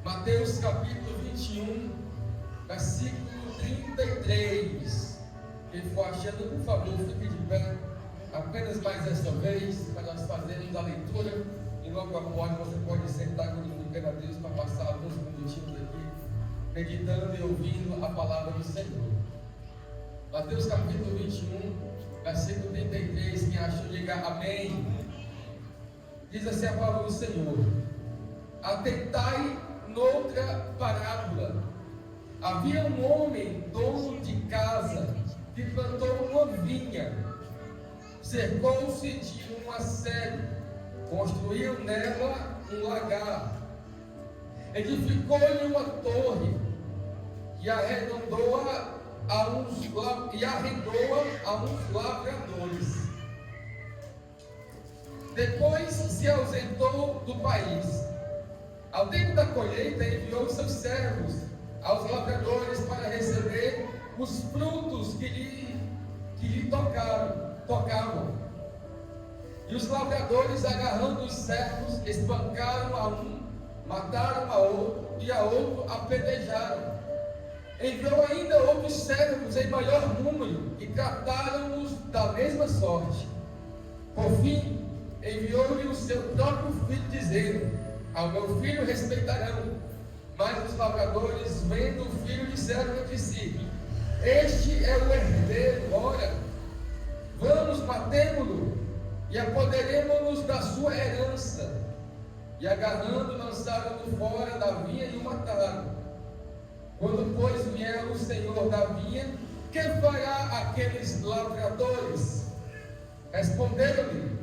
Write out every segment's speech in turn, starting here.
Mateus capítulo 21, versículo 33. Quem for achando, por favor, fique de pé apenas mais esta vez, para nós fazermos a leitura, e logo após você pode sentar glorificando a Deus para passar alguns minutinhos aqui, meditando e ouvindo a palavra do Senhor. Mateus capítulo 21, versículo 33, quem achou, diga amém. Diz assim a palavra do Senhor: atentai noutra parábola. Havia um homem, dono de casa, que plantou uma vinha, cercou-se de uma sede, construiu nela um lagar, edificou-lhe uma torre e arrendou-a a uns lavradores. Depois se ausentou do país. Ao tempo da colheita, enviou seus servos aos lavradores para receber os frutos que lhe tocavam. E os lavradores, agarrando os servos, espancaram a um, mataram a outro, e a outro apedrejaram. Enviou ainda outros servos em maior número, e trataram-os da mesma sorte. Por fim, enviou-lhe o seu próprio filho, dizendo: ao meu filho respeitarão. Mas os lavradores, vendo o filho, disseram entre si: este é o herdeiro, ora, vamos, matemo-lo, e apoderemo-nos da sua herança. E agarrando, lançaram-no fora da vinha e o mataram. Quando, pois, vier o senhor da vinha, que fará aqueles lavradores? Responderam-lhe: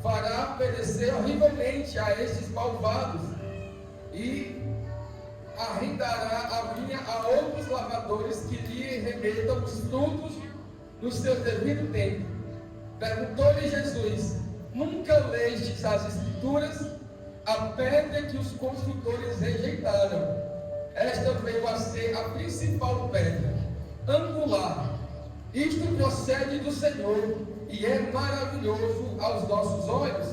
fará perecer horrivelmente a estes malvados, e arrendará a vinha a outros lavradores que lhe remetam os frutos no seu devido tempo. Perguntou-lhe Jesus: nunca lestes as Escrituras? A pedra que os construtores rejeitaram, esta veio a ser a principal pedra, angular. Isto procede do Senhor, e é maravilhoso aos nossos olhos.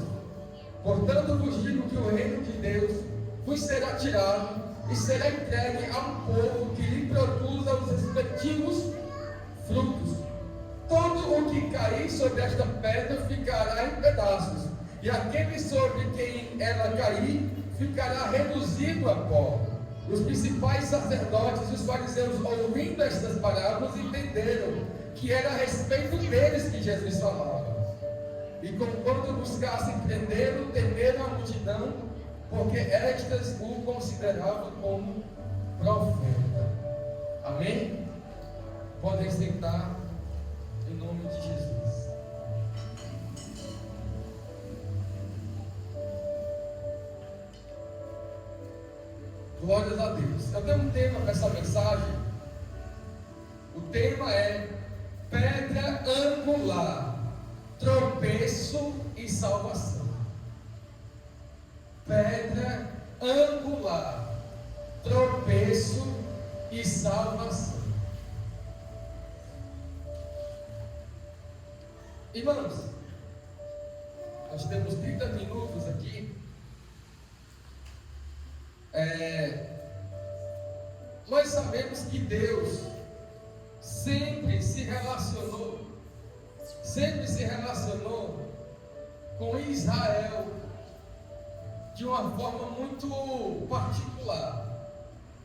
Portanto vos digo que o reino de Deus vos será tirado e será entregue a um povo que lhe produza os respectivos frutos. Todo o que cair sobre esta pedra ficará em pedaços, e aquele sobre quem ela cair ficará reduzido a pó. Os principais sacerdotes e os fariseus, ouvindo estas parábolas, entenderam que era a respeito deles que Jesus falava. E conquanto buscassem prendê-lo, temeram a multidão, porque estas o consideravam como profeta. Amém? Podem sentar em nome de Jesus. Glórias a Deus. Eu tenho um tema para essa mensagem. O tema é pedra angular, tropeço e salvação. Pedra angular, tropeço e salvação. Irmãos, nós temos 30 minutos aqui. Nós sabemos que Deus sempre se relacionou com Israel de uma forma muito particular.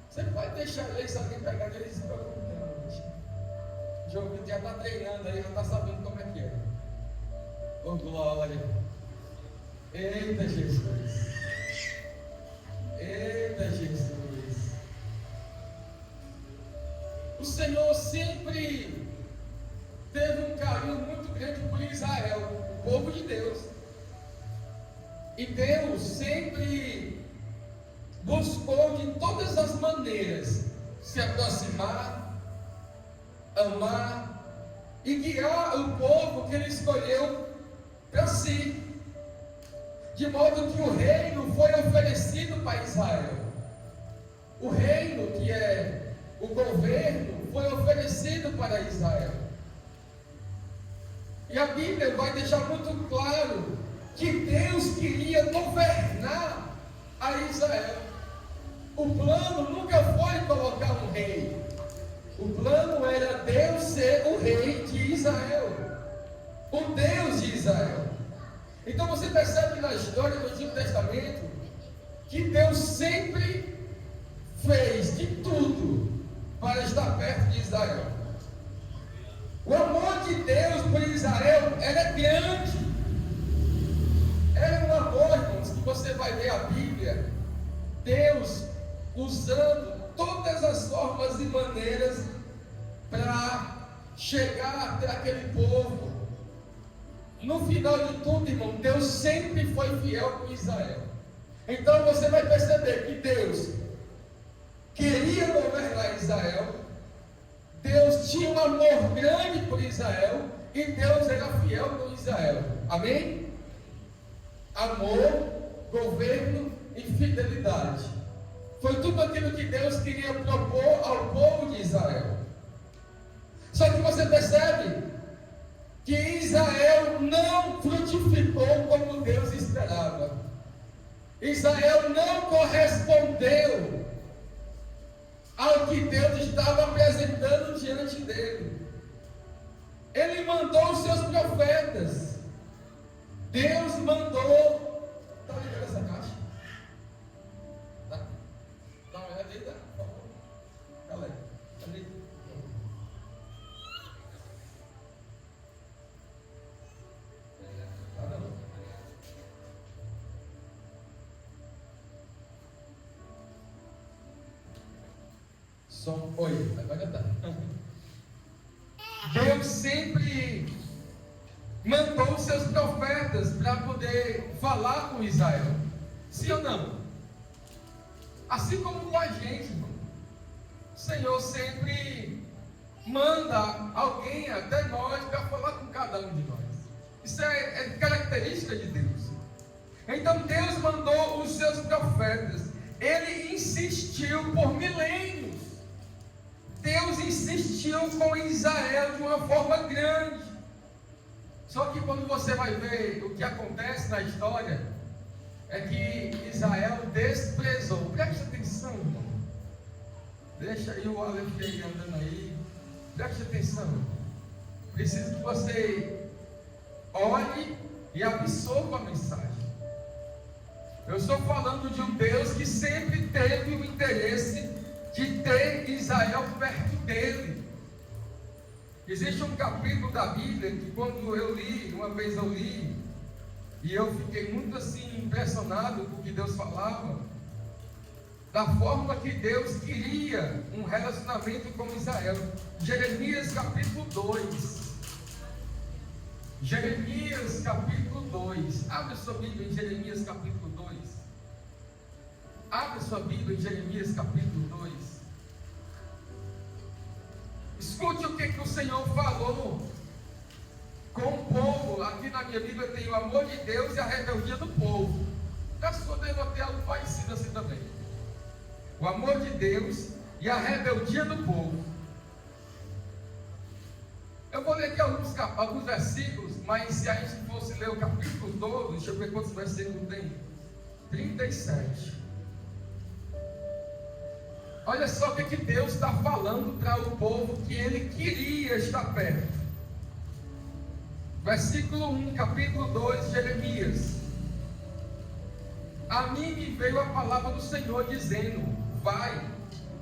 Você pode deixar ele, se alguém pegar ele, se preocupe não. O jogo já está treinando aí, já está sabendo como é que é. Oh, glória. Eita Jesus. Eita Jesus. O Senhor sempre teve um carinho muito grande por Israel, o povo de Deus. E Deus sempre buscou de todas as maneiras se aproximar, amar e guiar o povo que Ele escolheu para si. De modo que o reino foi oferecido para Israel. O reino, que é o governo, foi oferecido para Israel. E a Bíblia vai deixar muito claro que Deus queria governar a Israel. O o plano nunca foi colocar um rei. O plano era Deus ser o rei de Israel, o Deus de Israel. Então você percebe na história do Antigo Testamento que Deus sempre fez de tudo para estar perto de Israel. O amor de Deus por Israel era grande. Era um amor, irmãos, que você vai ver a Bíblia, Deus usando todas as formas e maneiras para chegar até aquele povo. No final de tudo, irmão, Deus sempre foi fiel com Israel. Então você vai perceber que Deus queria governar Israel, Deus tinha um amor grande por Israel e Deus era fiel com Israel. Amém? Amor, governo e fidelidade. Foi tudo aquilo que Deus queria propor ao povo de Israel. Só que você percebe que Israel não frutificou como Deus esperava. Israel não correspondeu ao que Deus estava apresentando diante dele. Ele mandou os seus profetas. Deus mandou. Está ligado essa caixa? Tá? Dá uma olhada aí, por favor. Galera, ali. Som. Oi, vai cantar. Deus sempre mandou os seus profetas para poder falar com Israel. Sim ou não? Assim como com a gente, irmão. O Senhor sempre manda alguém até nós para falar com cada um de nós. Isso é característica de Deus. Então Deus mandou os seus profetas. Ele insistiu por milênios. Deus insistiu com Israel de uma forma grande. Só que quando você vai ver o que acontece na história, é que Israel desprezou. Preste atenção, irmão. Deixa aí o Aleph aí andando aí. Preste atenção, irmão. Preciso que você olhe e absorva a mensagem. Eu estou falando de um Deus que sempre teve o interesse de ter Israel perto dele. Existe um capítulo da Bíblia que quando eu li, uma vez eu li, e eu fiquei muito assim impressionado com o que Deus falava, da forma que Deus queria um relacionamento com Israel. Jeremias capítulo 2. Jeremias capítulo 2. Abre sua Bíblia em Jeremias capítulo 2. Abre sua Bíblia em Jeremias capítulo 2. Escute o que o Senhor falou com o povo. Aqui na minha Bíblia tem o amor de Deus e a rebeldia do povo. Na sua deve ter algo parecido assim também. O amor de Deus e a rebeldia do povo. Eu vou ler aqui alguns versículos, mas se a gente fosse ler o capítulo todo, deixa eu ver quantos versículos tem. 37. Olha só o que Deus está falando para o povo que ele queria estar perto. Versículo 1, capítulo 2 de Jeremias. A mim me veio a palavra do Senhor dizendo: vai,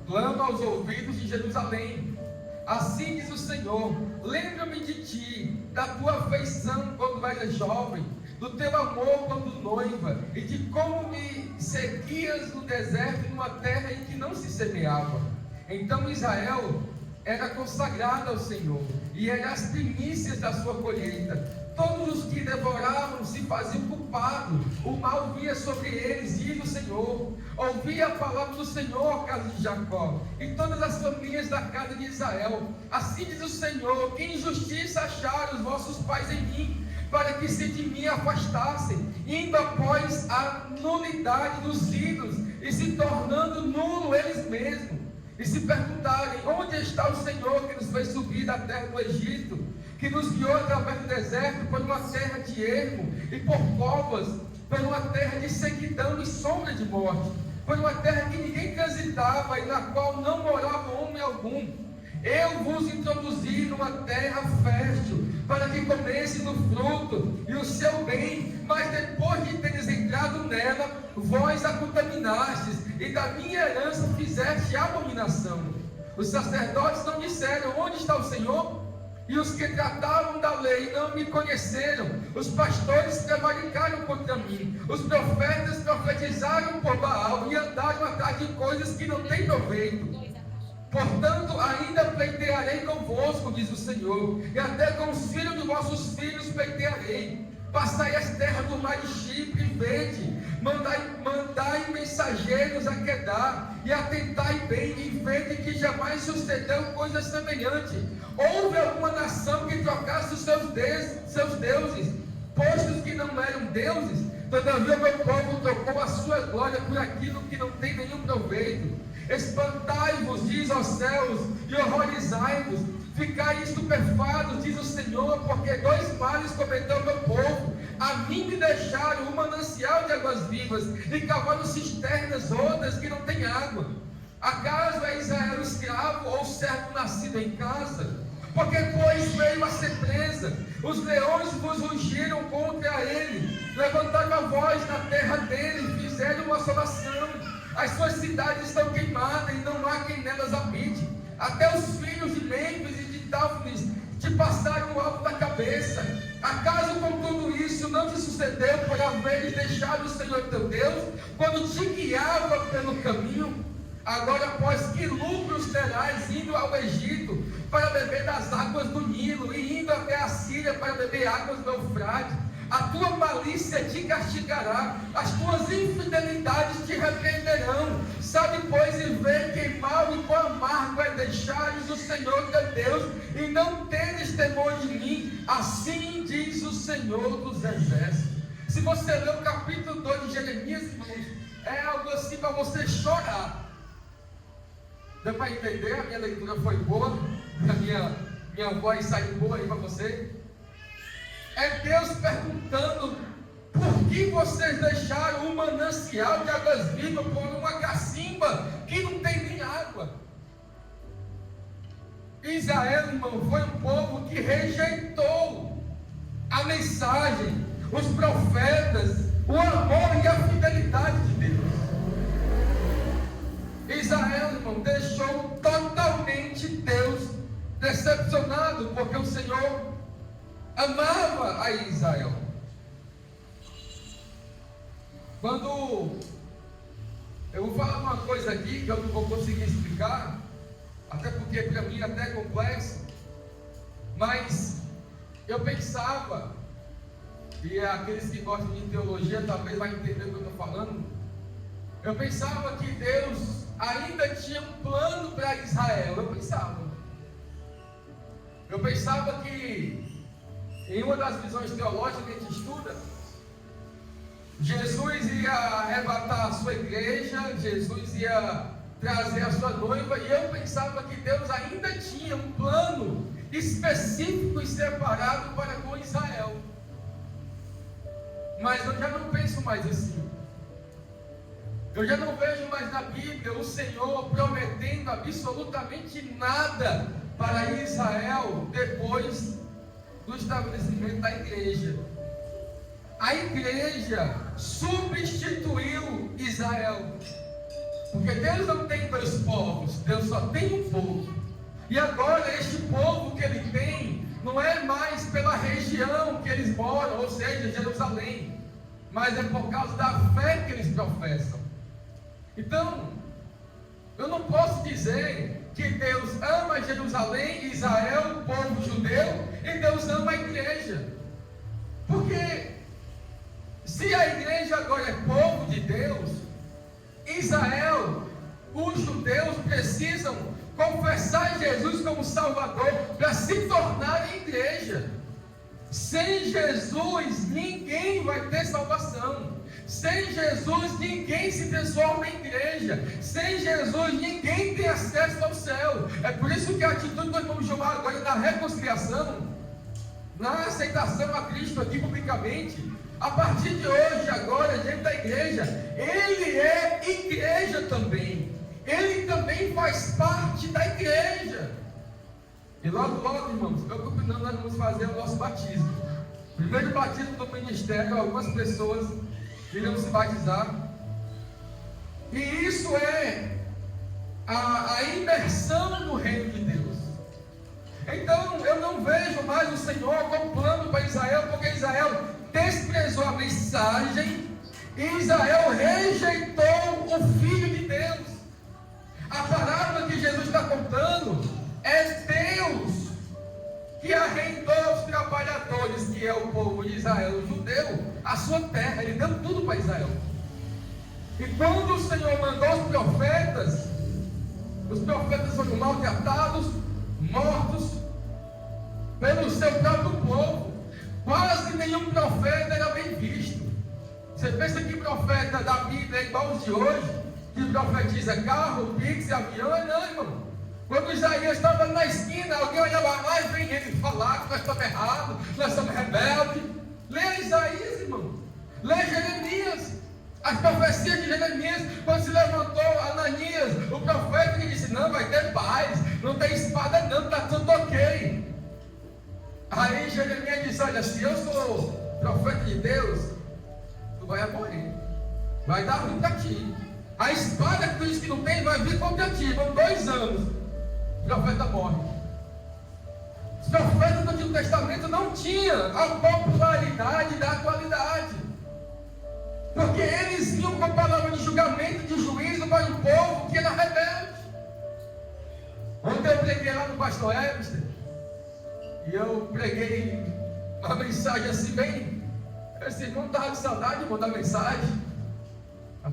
clama aos ouvidos de Jerusalém. Assim diz o Senhor: lembra-me de ti, da tua afeição quando eras jovem, do teu amor quando noiva, e de como me seguias no deserto, numa terra em que não se semeava. Então Israel era consagrado ao Senhor, e eram as primícias da sua colheita. Todos os que devoravam se faziam culpados, o mal vinha sobre eles, diz o Senhor. Ouvi a palavra do Senhor, casa de Jacó, e todas as famílias da casa de Israel. Assim diz o Senhor: que injustiça acharam os vossos pais em mim, para que se de mim afastassem, indo após a nulidade dos ídolos, e se tornando nulo eles mesmos. E se perguntarem: onde está o Senhor que nos fez subir da terra do Egito, que nos guiou através do deserto, por uma terra de ermo, e por covas, por uma terra de sequidão e sombra de morte, por uma terra que ninguém transitava e na qual não morava homem algum. Eu vos introduzi numa terra fértil, para que comesse do fruto e o seu bem, mas depois de teres entrado nela, vós a contaminastes, e da minha herança fizeste abominação. Os sacerdotes não disseram: onde está o Senhor? E os que tratavam da lei não me conheceram. Os pastores prevaricaram contra mim. Os profetas profetizaram por Baal e andaram atrás de coisas que não têm proveito. Portanto, ainda pleitearei convosco, diz o Senhor, e até com os filhos de vossos filhos pleitearei. Passai as terras do mar de Chipre e vede. Mandai mensageiros a Quedar, e atentai bem, e vede que jamais sucedeu coisa semelhante. Houve alguma nação que trocasse os seus deuses, postos que não eram deuses? Todavia meu povo trocou a sua glória por aquilo que não tem nenhum proveito. Espantai-vos, diz aos céus, e horrorizai-vos. Ficai estupefatos, diz o Senhor, porque dois males cometeu meu povo. A mim me deixaram um manancial de águas vivas, e cavaram cisternas outras que não têm água. Acaso é Israel escravo ou servo nascido em casa? Porque pois veio a ser presa, os leões vos rugiram contra ele, levantaram a voz na terra dele, fizeram uma assolação. As suas cidades estão queimadas e não há quem nelas habite. Até os filhos de Mênfis e de Táfnis te passaram o alto da cabeça. Acaso com tudo isso não te sucedeu por haveres deixado o Senhor teu Deus, quando te guiava pelo caminho? Agora, pois, que lucros terás indo ao Egito para beber das águas do Nilo, e indo até a Síria para beber águas do Eufrate? A tua malícia te castigará, as tuas infidelidades te repreenderão. Sabe, pois, e vê que mal e quão amargo é deixares o Senhor teu Deus, e não teres temor de mim. Assim diz o Senhor dos Exércitos. Se você ler o capítulo 2 de Jeremias, irmãos, é algo assim para você chorar. Deu para entender? A minha leitura foi boa? A minha voz saiu boa aí para você? É Deus perguntando: por que vocês deixaram um manancial de águas vivas por uma cacimba que não tem nem água? Israel, irmão, foi um povo que rejeitou a mensagem, os profetas, o amor e a fidelidade de Deus. Israel, irmão, deixou totalmente Deus decepcionado, porque o Senhor amava a Israel. Quando eu vou falar uma coisa aqui que eu não vou conseguir explicar, até porque para mim é até complexo, mas eu pensava, e aqueles que gostam de teologia talvez vão entender o que eu estou falando. Eu pensava que Deus ainda tinha um plano para Israel. Eu pensava que, em uma das visões teológicas que a gente estuda, Jesus ia arrebatar a sua igreja, Jesus ia trazer a sua noiva, e eu pensava que Deus ainda tinha um plano específico e separado para com Israel. Mas eu já não penso mais assim. Eu já não vejo mais na Bíblia o Senhor prometendo absolutamente nada para Israel depois do estabelecimento da igreja. A igreja substituiu Israel, porque Deus não tem dois povos, Deus só tem um povo. E agora este povo que Ele tem não é mais pela região que eles moram, ou seja, Jerusalém, mas é por causa da fé que eles professam. Então, eu não posso dizer que Deus ama Jerusalém, Israel, o povo judeu, e Deus ama a igreja. Porque se a igreja agora é povo de Deus, Israel, os judeus precisam confessar Jesus como Salvador para se tornarem igreja. Sem Jesus, ninguém vai ter salvação. Sem Jesus, ninguém se transforma em igreja. Sem Jesus, ninguém tem acesso ao céu. É por isso que a atitude do irmão João agora na reconciliação, na aceitação a Cristo aqui publicamente, a partir de hoje, agora, diante da igreja, Ele é igreja. também. Ele também faz parte da igreja. E logo, logo, irmãos, preocupe não, nós vamos fazer o nosso batismo. Primeiro batismo do ministério, algumas pessoas irão se batizar. E isso é a imersão no reino de Deus. Então, eu não vejo mais o Senhor com plano para Israel, porque Israel desprezou a mensagem e Israel rejeitou o Filho de Deus. A parábola que Jesus está contando é Deus que arrendou aos trabalhadores, que é o povo de Israel, o judeu, a sua terra. Ele deu tudo para Israel. E quando o Senhor mandou os profetas foram maltratados, mortos pelo seu próprio povo. Quase nenhum profeta era bem visto. Você pensa que profeta da Bíblia é igual os de hoje, que profetiza carro, pix, avião? Não, irmão. Quando Isaías estava na esquina, alguém olhava lá e vem ele falar que nós estamos errados, nós somos rebeldes. Leia Isaías, irmão. Leia Jeremias. As profecias de Jeremias, quando se levantou Ananias, o profeta, que disse: não, vai ter paz, não tem espada não, está tudo ok. Aí Jeremias disse: olha, se eu sou profeta de Deus, tu vai morrer, vai dar ruim para ti. A espada que tu diz que não tem vai vir contra ti. Vão 2 anos, o profeta morre. Os profetas do Antigo Testamento não tinham a popularidade da atualidade, porque eles vinham com a palavra de julgamento, de juízo para o povo que era rebelde. Ontem eu preguei lá no pastor Eberster, e eu preguei uma mensagem assim bem... Esse irmão estava de saudade, irmão, da mensagem.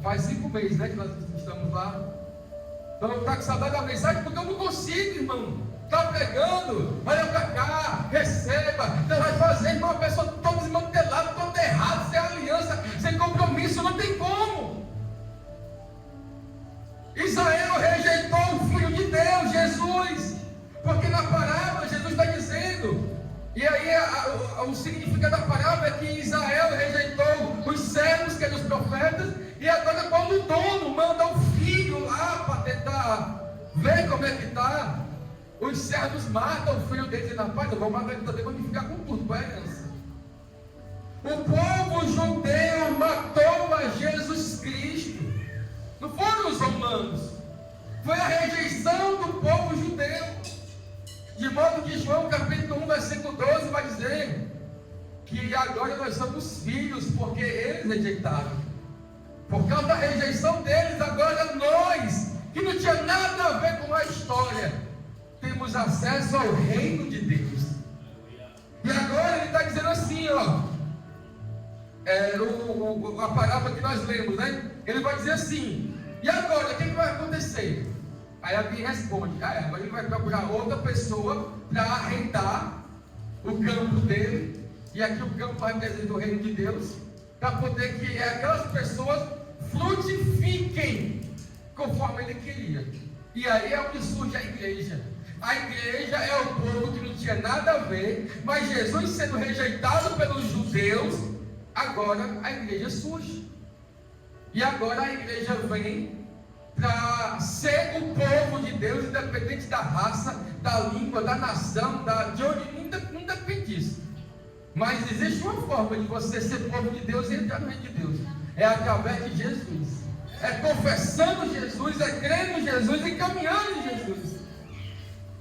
Faz 5 meses, né, que nós estamos lá. Então eu estou com saudade da mensagem, porque eu não consigo, irmão. Está pregando, olha para cá, receba. Deus vai fazer, irmão, a pessoa toda desmantelada, toda errada, sem aliança, sem compromisso, não tem como. Israel rejeitou o Filho de Deus, Jesus, porque na parábola Jesus está dizendo, e aí o significado da parábola é que Israel rejeitou os servos, que eram os profetas, e agora quando o dono manda o filho lá para tentar ver como é que está, os servos matam o filho dele, dizendo: rapaz, eu vou matar ele também, vou ficar com tudo, com a herança. O povo judeu matou a Jesus Cristo, não foram os romanos, foi a rejeição do povo judeu. De modo que João capítulo 1, versículo 12 vai dizer que agora nós somos filhos, porque eles rejeitaram. Por causa da rejeição deles, agora nós, que não tinha nada a ver com a história, temos acesso ao reino de Deus. E agora ele está dizendo assim, ó, a parábola que nós lemos, né? Ele vai dizer assim: e agora, o que vai acontecer? Aí alguém responde: agora ele vai procurar outra pessoa para arrendar o campo dele, e aqui o campo vai representar o reino de Deus, para poder que aquelas pessoas frutifiquem conforme ele queria. E aí é onde surge a igreja. A igreja é o povo que não tinha nada a ver, mas Jesus sendo rejeitado pelos judeus, agora a igreja surge. E agora a igreja vem para ser o povo de Deus, independente da raça, da língua, da nação, de onde, não depende disso. Mas existe uma forma de você ser povo de Deus e entrar no reino de Deus. É através de Jesus. É confessando Jesus, é crendo em Jesus e caminhando em Jesus.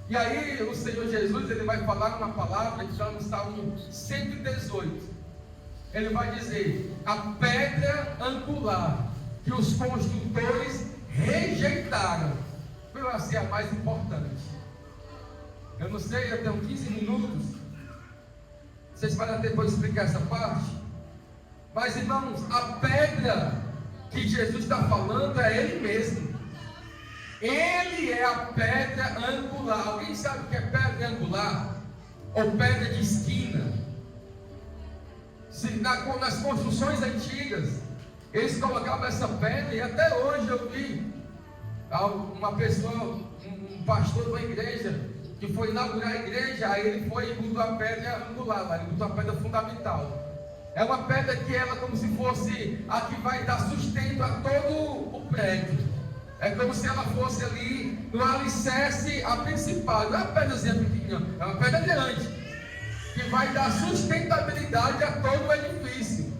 E aí o Senhor Jesus, ele vai falar uma palavra que está no Salmo 118. Ele vai dizer: a pedra angular que os construtores rejeitaram pela ser a mais importante. Eu não sei, eu tenho 15 minutos. Vocês podem depois explicar essa parte. Mas, irmãos, a pedra que Jesus está falando é Ele mesmo. Ele é a pedra angular. Alguém sabe o que é pedra angular? Ou pedra de esquina? Nas construções antigas, eles colocavam essa pedra, e até hoje eu vi uma pessoa, um pastor de uma igreja, que foi inaugurar a igreja, aí ele foi e botou a pedra angular lá, ele botou a pedra fundamental. É uma pedra que ela, como se fosse a que vai dar sustento a todo o prédio. É como se ela fosse ali no alicerce a principal. Não é uma pedrazinha pequenininha, é uma pedra grande, que vai dar sustentabilidade a todo o edifício.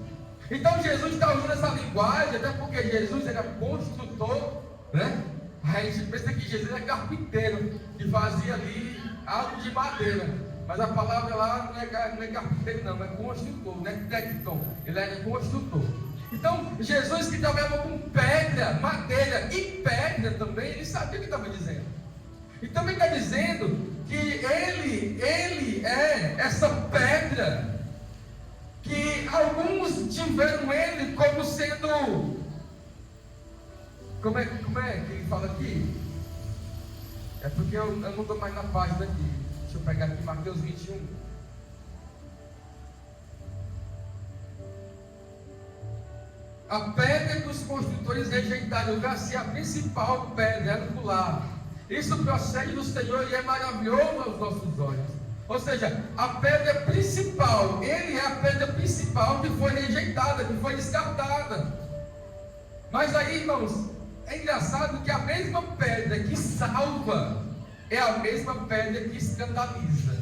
Então Jesus está usando essa linguagem, até porque Jesus era construtor, né? A gente pensa que Jesus era carpinteiro, que fazia ali algo de madeira. Mas a palavra lá não é carpinteiro não, é construtor, não é tecton. Ele era construtor. Então, Jesus que trabalhava com pedra, madeira e pedra também, ele sabia o que estava dizendo. E também está dizendo que ele é essa pedra, que alguns tiveram ele como sendo, como é que ele fala aqui? É porque eu não estou mais na página aqui. Deixa eu pegar aqui Mateus 21. A pedra que os construtores rejeitaram vai ser a principal pedra angular. Isso procede do Senhor e é maravilhoso aos nossos olhos. Ou seja, a pedra principal, ele é a pedra principal que foi rejeitada, que foi descartada. Mas aí, irmãos, é engraçado que a mesma pedra que salva é a mesma pedra que escandaliza.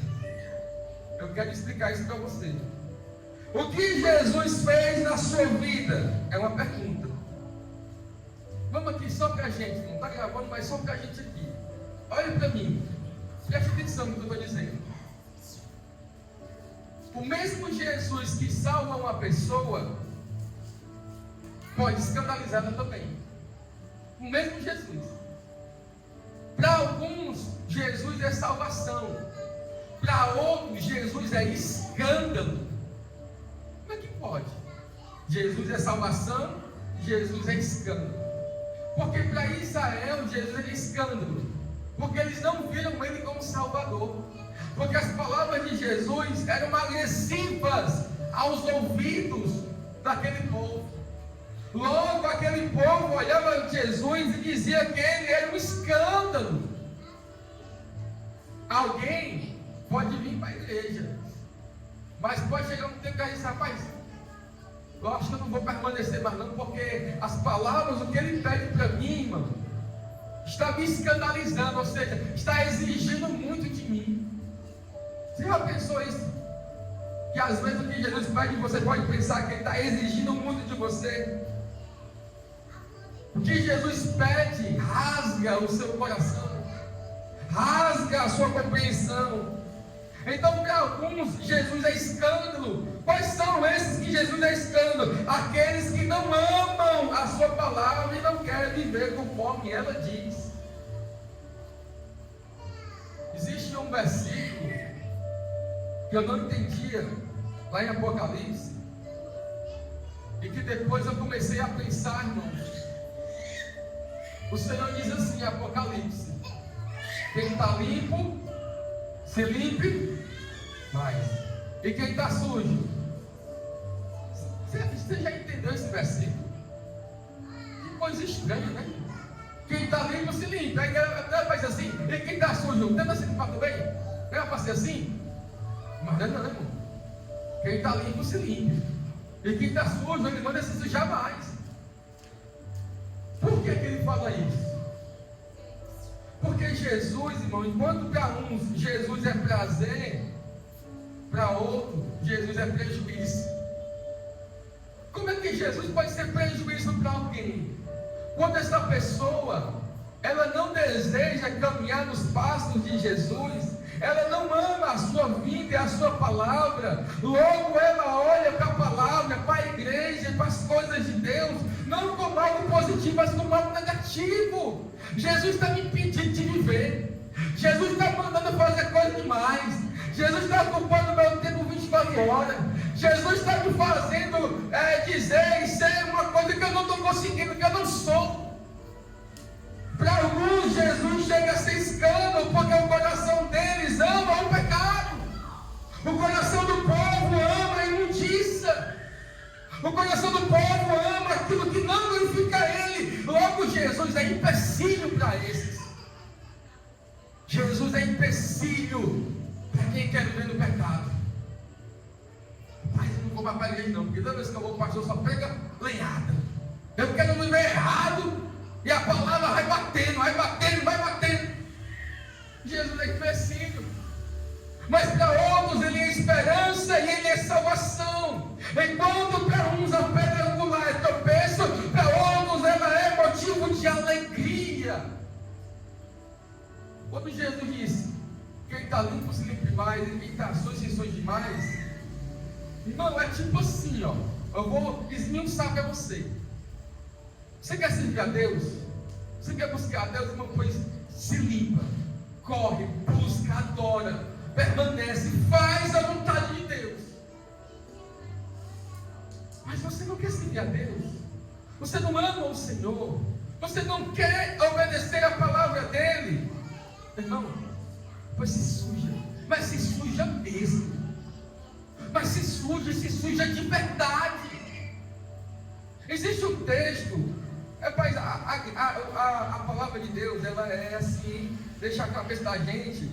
Eu quero explicar isso para você. O que Jesus fez na sua vida? É uma pergunta. Vamos aqui só para a gente, não está gravando, mas só para a gente aqui. Olha para mim, preste atenção no que eu estou dizendo. O mesmo Jesus que salva uma pessoa pode escandalizá-la também. O mesmo Jesus. Para alguns, Jesus é salvação. Para outros, Jesus é escândalo. Como é que pode? Jesus é salvação, Jesus é escândalo. Porque para Israel, Jesus é escândalo. Porque eles não viram ele como Salvador. Porque as palavras de Jesus eram agressivas aos ouvidos daquele povo. Logo aquele povo olhava Jesus e dizia que ele era um escândalo. Alguém pode vir para a igreja, mas pode chegar um tempo que a gente diz, rapaz, eu acho que eu não vou permanecer mais não, porque as palavras, o que ele pede para mim, irmão, está me escandalizando, ou seja, está exigindo muito de mim. Você já pensou isso? Que às vezes o que Jesus pede, você pode pensar que ele está exigindo muito de você. O que Jesus pede rasga o seu coração, rasga a sua compreensão. Então, para alguns, Jesus é escândalo. Quais são esses que Jesus é escândalo? Aqueles que não amam a sua palavra e não querem viver conforme ela diz. Existe um versículo que eu não entendia lá em Apocalipse, e que depois eu comecei a pensar, irmãos. O Senhor diz assim em Apocalipse: quem está limpo, se limpe mais. E quem está sujo? Você já entendeu esse versículo? Que coisa estranha, né? Quem está limpo, se limpe. Aí vai ser assim. E quem está sujo, tenta se limpar também. Não é para ser assim? Mas não, irmão. Quem está limpo, se limpe. E quem está sujo, ele manda se sujar mais. Por que ele fala isso? Porque Jesus, irmão, enquanto para uns Jesus é prazer, para outros Jesus é prejuízo. Como é que Jesus pode ser prejuízo para alguém? Quando essa pessoa, ela não deseja caminhar nos passos de Jesus, ela não ama a sua vida e a sua palavra, logo ela olha para a palavra, para a igreja, para as coisas de Deus, não como algo positivo, mas como algo negativo. Jesus está me impedindo de viver. Jesus está mandando fazer coisa demais. Jesus está ocupando meu tempo 24 horas. Jesus está me fazendo dizer e ser uma coisa que eu não estou conseguindo, que eu não sou. Para alguns, Jesus chega a ser escândalo, porque o coração deles ama o pecado. O coração do povo ama a imundícia. O coração do povo ama aquilo que não glorifica Ele. Logo, Jesus é empecilho para esses. Jesus é empecilho para quem quer viver no pecado. Mas eu não vou mais para a igreja não, porque toda vez que eu vou, o pastor só prega lenhada. Eu quero viver errado e a palavra vai bater Mas para outros Ele é esperança e Ele é salvação. Enquanto para uns a pedra angular é tropeço, para outros ela é motivo de alegria. Quando Jesus disse: quem está limpo se limpe mais, e quem está sujo se suje mais, irmão, é tipo assim, ó. Eu vou esmiuçar para você. Você quer servir a Deus? Você quer buscar a Deus? Irmão, pois se limpa, corre, busca, adora, permanece, faz a vontade de Deus. Mas você não quer servir a Deus? Você não ama o Senhor? Você não quer obedecer a palavra dEle? Irmão, pois se suja, mas se suja mesmo. Mas se suja de verdade. Existe um texto, a palavra de Deus, ela é assim, deixa a cabeça da gente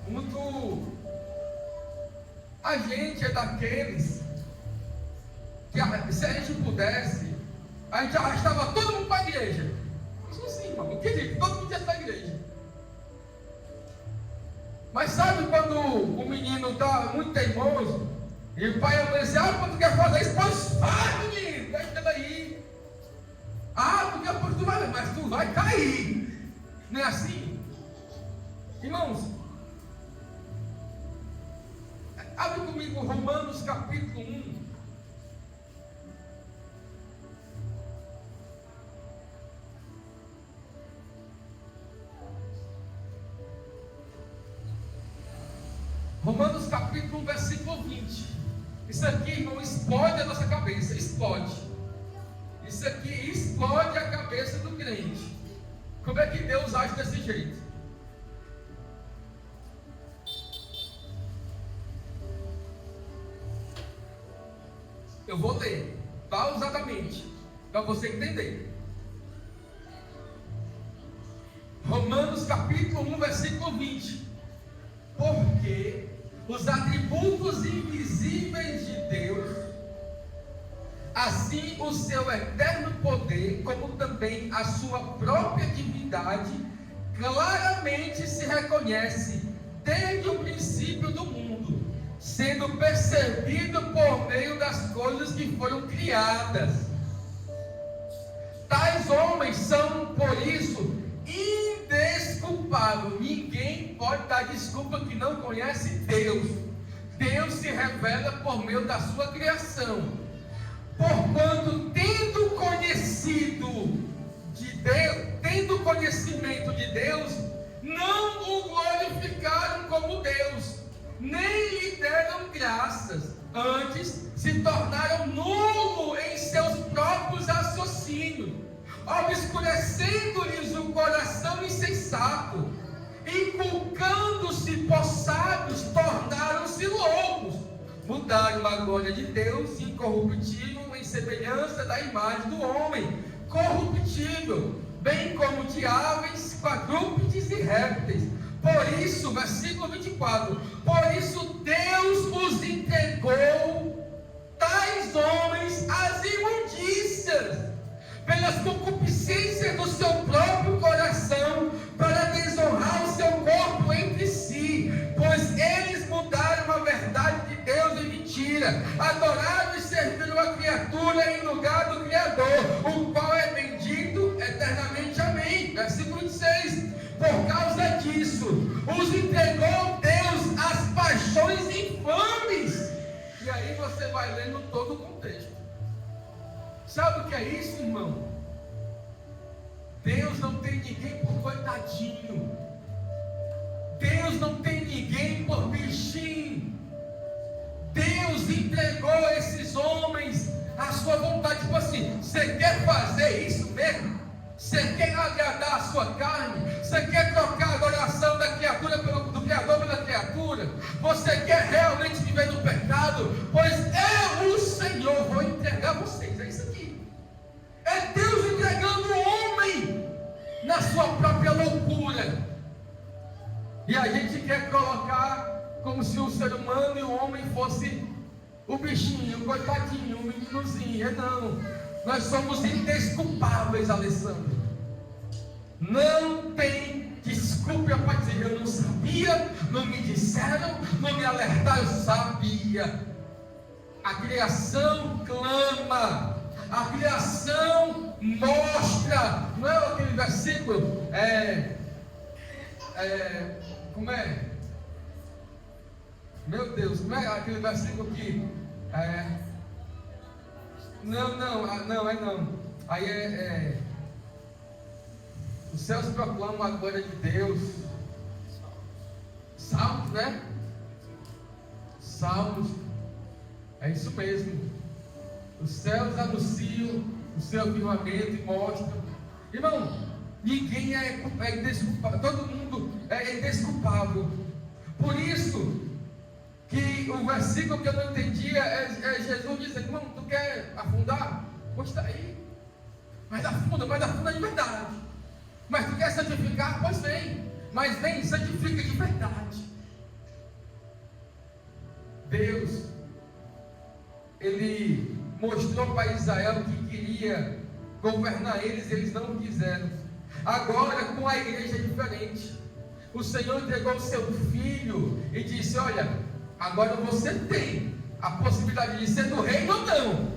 muito. A gente é daqueles que, se a gente pudesse, a gente arrastava todo mundo para a igreja. Isso sim, irmão, o que diz? Todo mundo ia para a igreja. Mas sabe quando o menino está muito teimoso e o pai diz: quando tu quer fazer isso, pois faz, menino, deixa ele aí. Depois tu vai, mas tu vai cair. Não é assim? Irmãos, abre comigo Romanos capítulo 1. Romanos capítulo 1, versículo 20. Isso aqui, irmão, explode a nossa cabeça. Explode. Isso aqui explode a cabeça do crente. Como é que Deus age desse jeito? Eu vou ler pausadamente para você entender. Romanos capítulo 1, versículo 20. Porque os atributos invisíveis de Deus, assim o seu eterno poder, como também a sua própria divindade, claramente se reconhece desde o princípio do mundo, sendo percebido por meio das coisas que foram criadas. Tais homens são, por isso, indesculpáveis. Ninguém pode dar desculpa que não conhece Deus. Deus se revela por meio da sua criação. Porquanto, tendo conhecimento de Deus, não o glorificaram como Deus, nem lhe deram graças. Antes, se tornaram nulo em seus próprios raciocínios, obscurecendo-lhes o coração insensato, inculcando-se por sábios, tornaram-se loucos, mudaram a glória de Deus incorruptível em semelhança da imagem do homem corruptível, bem como de aves, quadrúpedes e répteis. Por isso, versículo 24, por isso Deus os entregou, tais homens, às imundícias, pelas concupiscências do seu próprio coração, para desonrar o seu corpo entre si, pois eles mudaram a verdade de Deus em mentira, adoraram e serviram a criatura em lugar do Criador, o qual é bendito eternamente. Amém. Versículo 26. Por causa disso, os entregou Deus às paixões infames. E aí você vai lendo todo o contexto. Sabe o que é isso, irmão? Deus não tem ninguém por coitadinho. Deus não tem ninguém por bichinho. Deus entregou esses homens à sua vontade. Tipo assim, você quer fazer isso mesmo? Você quer agradar a sua carne? Você quer trocar a adoração da criatura do Criador pela criatura? Você quer realmente viver no pecado? Pois eu, o Senhor, vou entregar vocês. É isso aqui. É Deus entregando o homem na sua própria loucura. E a gente quer colocar como se o ser humano e o homem fosse o bichinho, o coitadinho, o meninozinho. Não. Nós somos indesculpáveis, Alessandro. Não tem desculpa Bíblia pode dizer: eu não sabia, não me disseram, não me alertaram. Eu sabia. A criação clama, a criação mostra. Não é aquele versículo? Como é? Meu Deus, como é aquele versículo que não. Aí os céus proclamam a glória de Deus. Salmos, né? Salmos. É isso mesmo. Os céus anunciam o seu firmamento e mostram. Irmão, ninguém é indesculpável. Todo mundo é indesculpável. Por isso que o versículo que eu não entendia é Jesus dizendo: irmão, tu quer afundar? Pois está aí. Mas afunda de verdade. Mas tu quer santificar? Pois vem. Mas vem, santifica de verdade. Deus, Ele mostrou para Israel que queria governar eles não quiseram. Agora com a igreja é diferente. O Senhor entregou o seu filho e disse: olha, agora você tem a possibilidade de ser do reino ou não.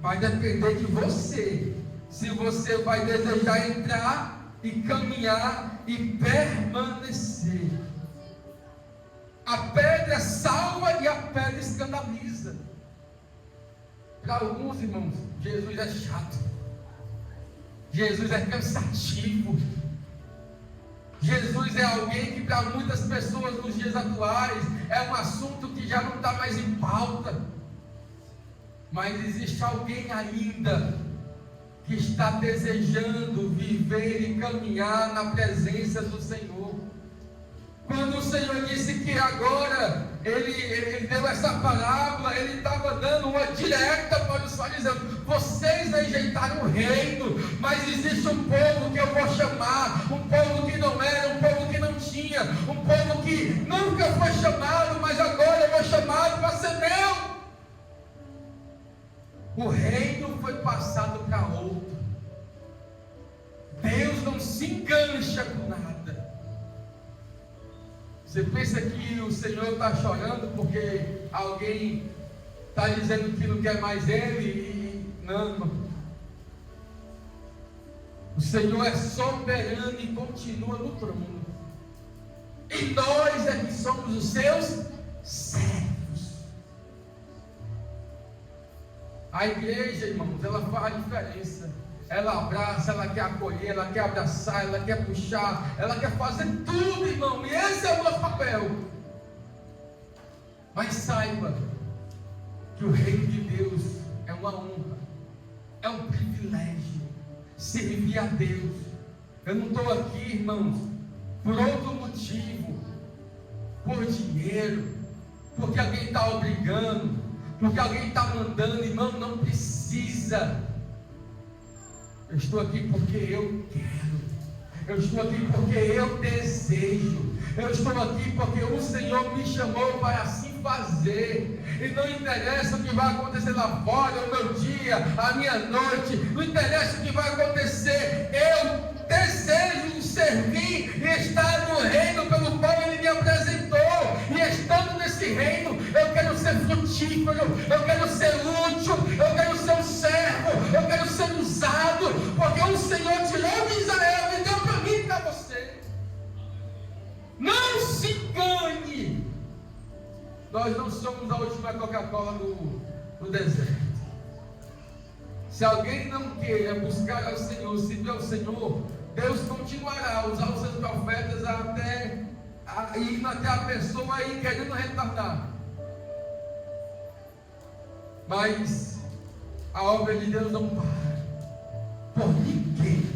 Vai depender de você. Se você vai desejar entrar e caminhar e permanecer. A pedra salva e a pedra escandaliza. Para alguns, irmãos, Jesus é chato. Jesus é cansativo. Jesus é alguém que para muitas pessoas nos dias atuais é um assunto que já não está mais em pauta. Mas existe alguém ainda que está desejando viver e caminhar na presença do Senhor. Quando o Senhor disse que agora ele deu essa parábola, ele estava dando uma direta para os fariseus: vocês rejeitaram o reino, mas existe um povo que eu vou chamar, um povo que não era, um povo que não tinha, um povo que nunca foi chamado, mas agora eu vou chamar para ser meu. O reino foi passado para outro. Deus não se engancha com nada. Você pensa que o Senhor está chorando porque alguém está dizendo que não quer mais Ele? Não. O Senhor é soberano e continua no trono. E nós é que somos os seus servos. A igreja, irmãos, ela faz a diferença. Ela abraça, ela quer acolher, ela quer abraçar, ela quer puxar, ela quer fazer tudo, irmão. E esse é o nosso papel. Mas saiba que o reino de Deus é uma honra, é um privilégio servir a Deus. Eu não estou aqui, irmãos, por outro motivo, por dinheiro, porque alguém está obrigando, porque alguém está mandando. Irmão, não precisa. Eu estou aqui porque eu quero. Eu estou aqui porque eu desejo. Eu estou aqui porque o Senhor me chamou para assim fazer. E não interessa o que vai acontecer lá fora, o meu dia, a minha noite. Não interessa o que vai acontecer. Eu desejo servir e estar no reino pelo qual Ele me apresentou. E estando nesse reino, eu quero ser frutífero, eu quero ser útil, eu quero ser um servo, eu quero ser usado, porque o Senhor tirou de Israel e deu para mim e para você. Não se engane. Nós não somos a última Coca-Cola do deserto. Se alguém não queira buscar ao Senhor, servir ao Senhor, Deus continuará a usar os seus profetas até a pessoa aí querendo retornar. Mas a obra de Deus não para por ninguém.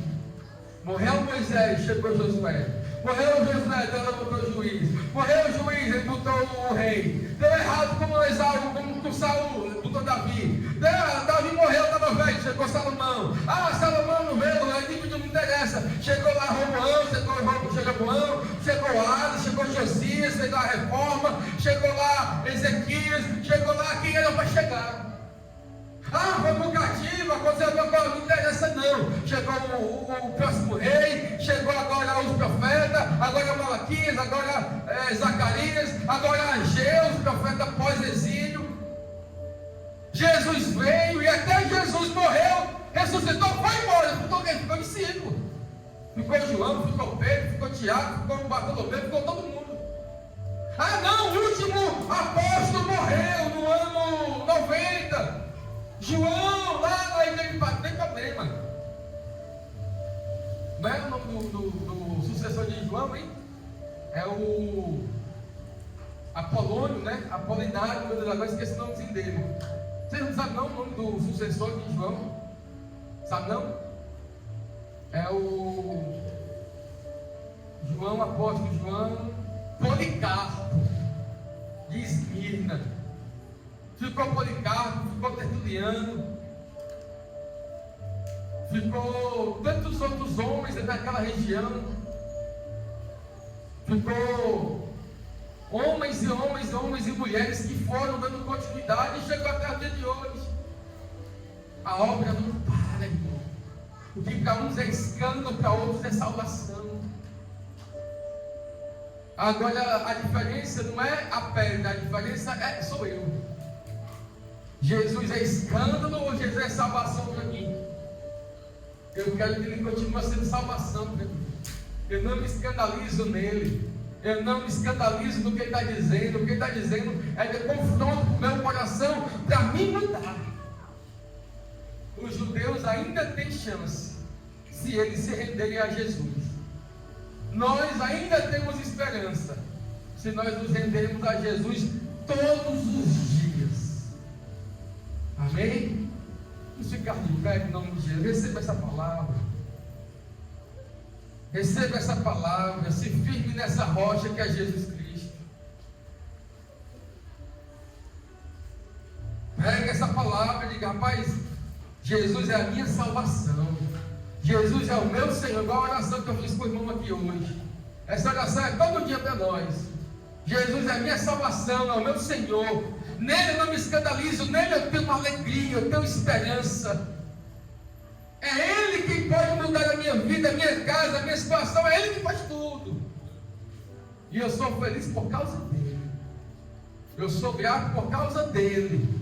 Morreu Moisés, chegou Josué. Morreu Josué, Deus botou o juiz. Morreu o juiz, ele botou o rei. Deu errado com Saul, botou Davi. Davi morreu, estava velho, chegou Salomão. Salomão não veio, aí não interessa. Chegou lá Roboão, chegou Asa, chegou Josias, fez a reforma. Chegou lá Ezequias, chegou lá quem era para chegar. Foi para o cativo, aconteceu alguma coisa, não interessa não. Chegou o próximo rei, chegou agora os profetas, agora Malaquias, agora Zacarias, agora Ageu, os profetas pós-exílio. Jesus veio e até Jesus morreu, ressuscitou, foi embora. Ficou quem? Ficou discípulo. Ficou João, ficou Pedro, ficou Tiago, ficou Bartolomeu, ficou todo mundo. Ah não, o último apóstolo morreu no ano 90. João, lá na igreja, não tem problema. Não é o nome do sucessor de João, hein? É o Apolônio, né? Apolinário, meu Deus, agora esqueci o nomezinho dele. Vocês não sabem não o nome do sucessor de João? Sabe não? É o João, apóstolo João Policarpo, de Esmirna. Ficou Policarpo, ficou Tertuliano, ficou tantos outros homens naquela região, ficou homens e mulheres que foram dando continuidade e chegou até o dia de hoje. A obra não para, irmão. O que para uns é escândalo, para outros é salvação. Agora a diferença não é a pedra, a diferença sou eu. Jesus é escândalo ou Jesus é salvação para mim? Eu quero que ele continue sendo salvação para mim. Eu não me escandalizo nele. Eu não me escandalizo no que ele está dizendo. O que ele está dizendo é de confronto com o meu coração para me mudar. Os judeus ainda têm chance se eles se renderem a Jesus. Nós ainda temos esperança se nós nos rendermos a Jesus todos os dias. Amém? Vamos ficar de pé em nome de Jesus. Receba essa palavra. Receba essa palavra. Se firme nessa rocha que é Jesus Cristo. Pega essa palavra e diga: rapaz, Jesus é a minha salvação. Jesus é o meu Senhor. Igual a oração que eu fiz com o irmão aqui hoje. Essa oração é todo dia para nós. Jesus é a minha salvação, é o meu Senhor. Nele eu não me escandalizo, nele eu tenho uma alegria, eu tenho esperança. É Ele quem pode mudar a minha vida, a minha casa, a minha situação. É Ele que faz tudo. E eu sou feliz por causa dele. Eu sou grato por causa dele.